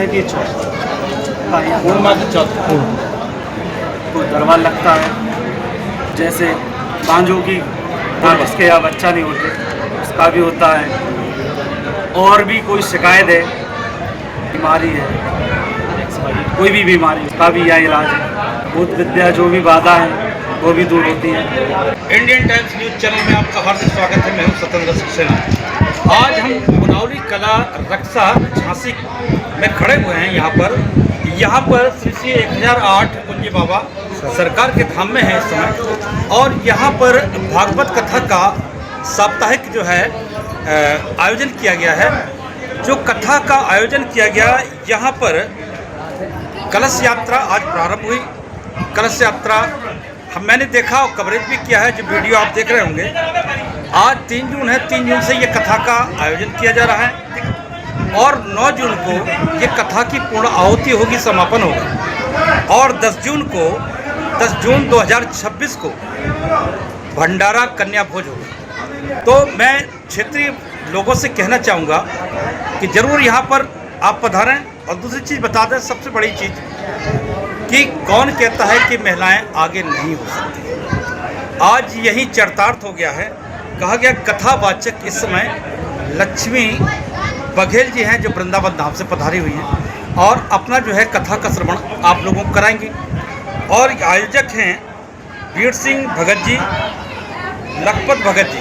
की चौथ पूर्णिमा की चौथ को दरबार लगता है। जैसे बांझों की जिसके यहाँ बच्चा नहीं होते उसका भी होता है। और भी कोई शिकायत है, बीमारी है, कोई भी बीमारी उसका भी यहाँ इलाज है। भूत विद्या जो भी बाधा है वो भी दूर होती है। इंडियन टाइम्स न्यूज़ चैनल में आपका हार्दिक स्वागत है। मैं हूं सत्येंद्र सक्सेना। आज हम पुनौली कला रक्षा झांसी में खड़े हुए हैं। यहाँ पर श्री 1008 कुंजी बाबा सरकार के धाम में है इस समय। और यहाँ पर भागवत कथा का साप्ताहिक जो है आयोजन किया गया है। जो कथा का आयोजन किया गया, यहाँ पर कलश यात्रा आज प्रारंभ हुई। कलश यात्रा मैंने देखा और कवरेज भी किया है, जो वीडियो आप देख रहे होंगे। आज 3 जून है, 3 जून से ये कथा का आयोजन किया जा रहा है और 9 जून को ये कथा की पूर्ण आहुति होगी, समापन होगा। और 10 जून 2026 को भंडारा कन्या भोज होगा। तो मैं क्षेत्रीय लोगों से कहना चाहूँगा कि ज़रूर यहाँ पर आप पधारें। और दूसरी चीज़ बता दें, सबसे बड़ी चीज़ कि कौन कहता है कि महिलाएं आगे नहीं हो सकती। आज यही चरितार्थ हो गया है। कहा गया कथावाचक इस समय लक्ष्मी बघेल जी हैं, जो वृंदावन धाम से पधारी हुई हैं और अपना जो है कथा का श्रवण आप लोगों को कराएंगी। और आयोजक हैं वीर सिंह भगत जी, लखपत भगत जी।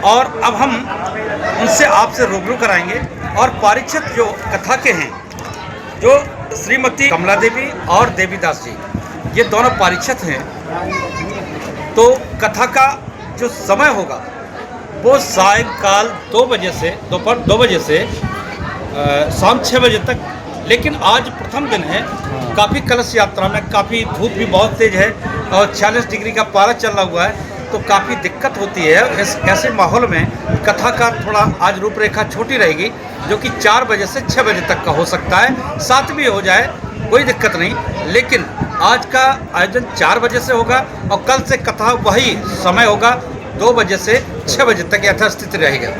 और अब हम उनसे आपसे रूबरू कराएंगे। और पारिषद जो कथा के हैं, जो श्रीमती कमला देवी और देवीदास जी, ये दोनों पारिषद हैं। तो कथा का जो समय होगा वो सायंकाल 2 बजे से, दोपहर 2 बजे से शाम 6 बजे तक। लेकिन आज प्रथम दिन है, काफ़ी कलश यात्रा में काफ़ी धूप भी बहुत तेज़ है और 46 डिग्री का पारा चला हुआ है, तो काफ़ी दिक्कत होती है। ऐसे माहौल में कथा का थोड़ा आज रूपरेखा छोटी रहेगी, जो कि 4 बजे से 6 बजे तक का हो सकता है। 7 भी हो जाए, कोई दिक्कत नहीं। लेकिन आज का आयोजन 4 बजे से होगा और कल से कथा वही समय होगा, 2 बजे से 6 बजे तक यथास्थिति रहेगा।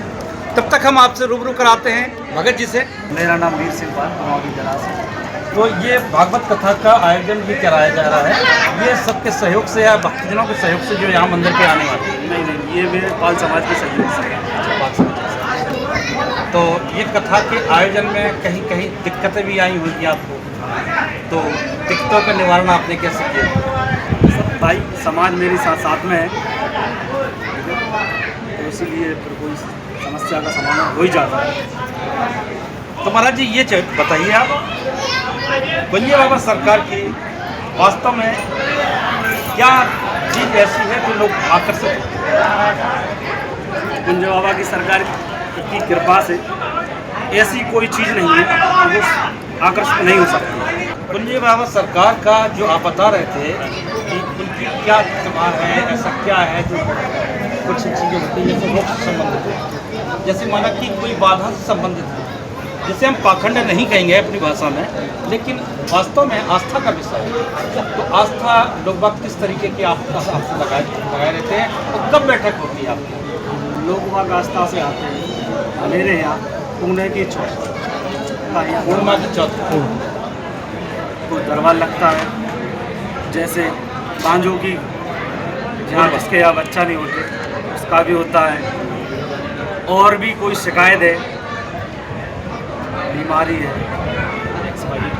तब तक हम आपसे रूबरू कराते हैं भगत जी से। मेरा नाम वीर सिंह पाल जरास है। तो ये भागवत कथा का आयोजन भी कराया जा रहा है, ये सबके सहयोग से या भक्तजनों के सहयोग से जो यहाँ मंदिर पे आने वाले हैं? नहीं, ये मेरे पाल समाज के सहयोग से। तो ये कथा के आयोजन में कहीं कहीं दिक्कतें भी आई होंगी आपको, तो दिक्कतों का निवारण आपने कैसे किया? सब भाई समाज मेरे साथ में है, तो इसीलिए फिर कोई समस्या का समाधान हो ही जाता है। तो महाराज जी ये बताइए, आप कुंजी बाबा सरकार की वास्तव में क्या चीज़ ऐसी है जो लोग आकर्षित होते हैं? कुंजी बाबा की सरकार की कृपा से ऐसी कोई चीज़ नहीं है जो आकर्षित नहीं हो सकती। कुंजी बाबा सरकार का जो आप बता रहे थे कि उनकी क्या प्रतिभा है, ऐसा क्या है जो कुछ चीज़ें होती हैं जैसे मोक्ष से संबंधित है, जैसे माना कि कोई बाधा से संबंधित है, जिसे हम पाखंड नहीं कहेंगे अपनी भाषा में, लेकिन वास्तव में आस्था का विषय है। तो आस्था लोग बाग किस तरीके की आपसे लगाए रहते हैं और कब बैठक होती है आपकी? लोग बाग आस्था से आते हैं। मेरे यहाँ पूर्णिमा की चौथ को दरबार लगता है। जैसे बांझों की जिसके यहाँ बच्चा नहीं होते उसका भी होता है। और भी कोई शिकायत है, बीमारी है,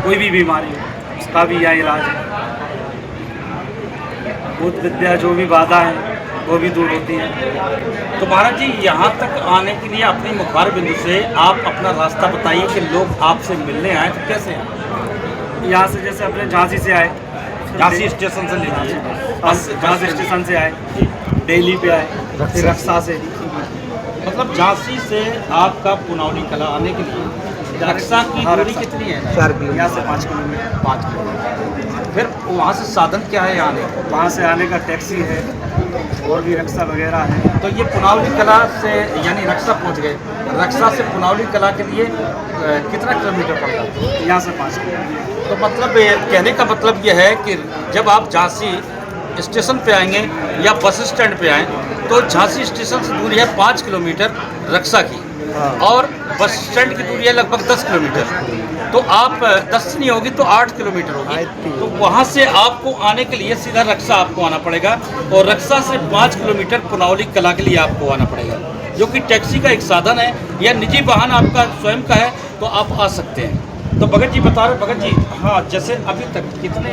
कोई भी बीमारी है उसका भी यहाँ इलाज है। भूत विद्या जो भी बाधा है वो भी दूर होती है। तो महाराज जी यहाँ तक आने के लिए अपनी मुखार बिंदु से आप अपना रास्ता बताइए कि लोग आपसे मिलने आए तो कैसे आए? यहाँ से जैसे अपने झांसी से आए, झांसी स्टेशन से ले लीजिए, झांसी स्टेशन से आए, दिल्ली पे आए, रक्षा से, मतलब झांसी से आपका पुनौली कला आने के लिए रक्षा की दूरी कितनी है? 4 किलोमीटर। यहाँ से 5 किलोमीटर। 5 किलोमीटर। फिर वहाँ से साधन क्या है आने? वहाँ से आने का टैक्सी है और भी रक्षा वगैरह है। तो ये पुनौली कला से यानी रक्षा पहुँच गए, रक्षा से पुनौली कला के लिए कितना किलोमीटर पड़ता है? यहाँ से 5 किलोमीटर। तो मतलब कहने का मतलब ये है कि जब आप झांसी स्टेशन पे आएंगे या बस स्टैंड पे आएँ तो झांसी स्टेशन से दूरी है 5 किलोमीटर रक्षा की, और बस स्टैंड की दूरी है लगभग 10 किलोमीटर। तो आप 10 नहीं होगी तो 8 किलोमीटर होगी। तो वहाँ से आपको आने के लिए सीधा रक्षा आपको आना पड़ेगा, और रक्षा से 5 किलोमीटर पुनावली कला के लिए आपको आना पड़ेगा, जो कि टैक्सी का एक साधन है या निजी वाहन आपका स्वयं का है तो आप आ सकते हैं। तो भगत जी बता रहे, भगत जी हाँ, जैसे अभी तक कितने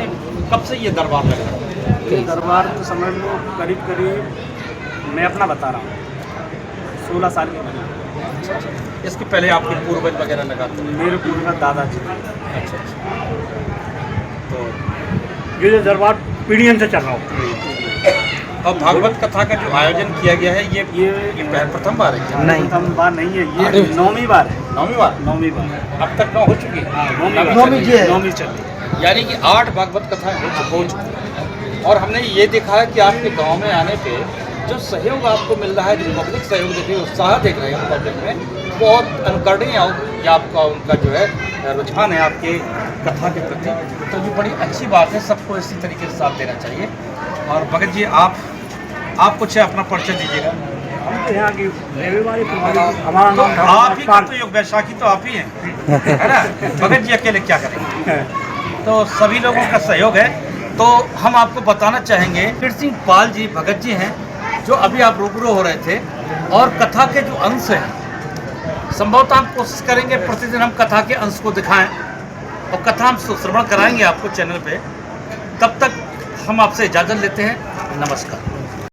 कब से ये दरबार लग रहा है? ये दरबार तो समझ लो करीब मैं अपना बता रहा हूँ 16 साल की बनी। इसके पहले आपके पूर्वज वगैरह लगाते हैं? मेरे पूर्वज दादाजी। अच्छा अच्छा। तो ये जो दरबार पीढ़ियों से चल रहा हो। और भागवत कथा का जो आयोजन किया गया है ये प्रथम बार है क्या? नहीं, प्रथम बार नहीं है, ये 9वीं बार है। 9वीं बार? 9वीं बार। अब तक 9 हो चुकी है। हाँ, 9वीं चल रही है। यानी कि 8 भागवत कथाएं हो चुकी। और हमने ये देखा है कि आपके गांव में आने पे जो सहयोग आपको मिल रहा है, जो पब्लिक सहयोग देख रही है, उत्साह देख रहे हैं पब्लिक में, बहुत अनुकरणीय ये आपका उनका जो है रुझान है आपके कथा के प्रति। तो ये बड़ी अच्छी बात है, सबको इसी तरीके से साथ देना चाहिए। और भगत जी आप कुछ अपना परिचय दीजिएगा। हम तो यहाँ की हमारा नाम आप ही का तो योग वैशाखी तो आप ही हैं, है ना? भगत जी अकेले क्या करेंगे? तो सभी लोगों का सहयोग है। तो हम आपको बताना चाहेंगे, कीर्ति सिंह पाल जी भगत जी हैं, जो अभी आप रूबरू हो रहे थे, और कथा के जो अंश हैं, संभवतः हम कोशिश करेंगे प्रतिदिन हम कथा के अंश को दिखाएं, और कथा हम श्रवण कराएंगे आपको चैनल पे। तब तक हम आपसे इजाज़त लेते हैं। नमस्कार।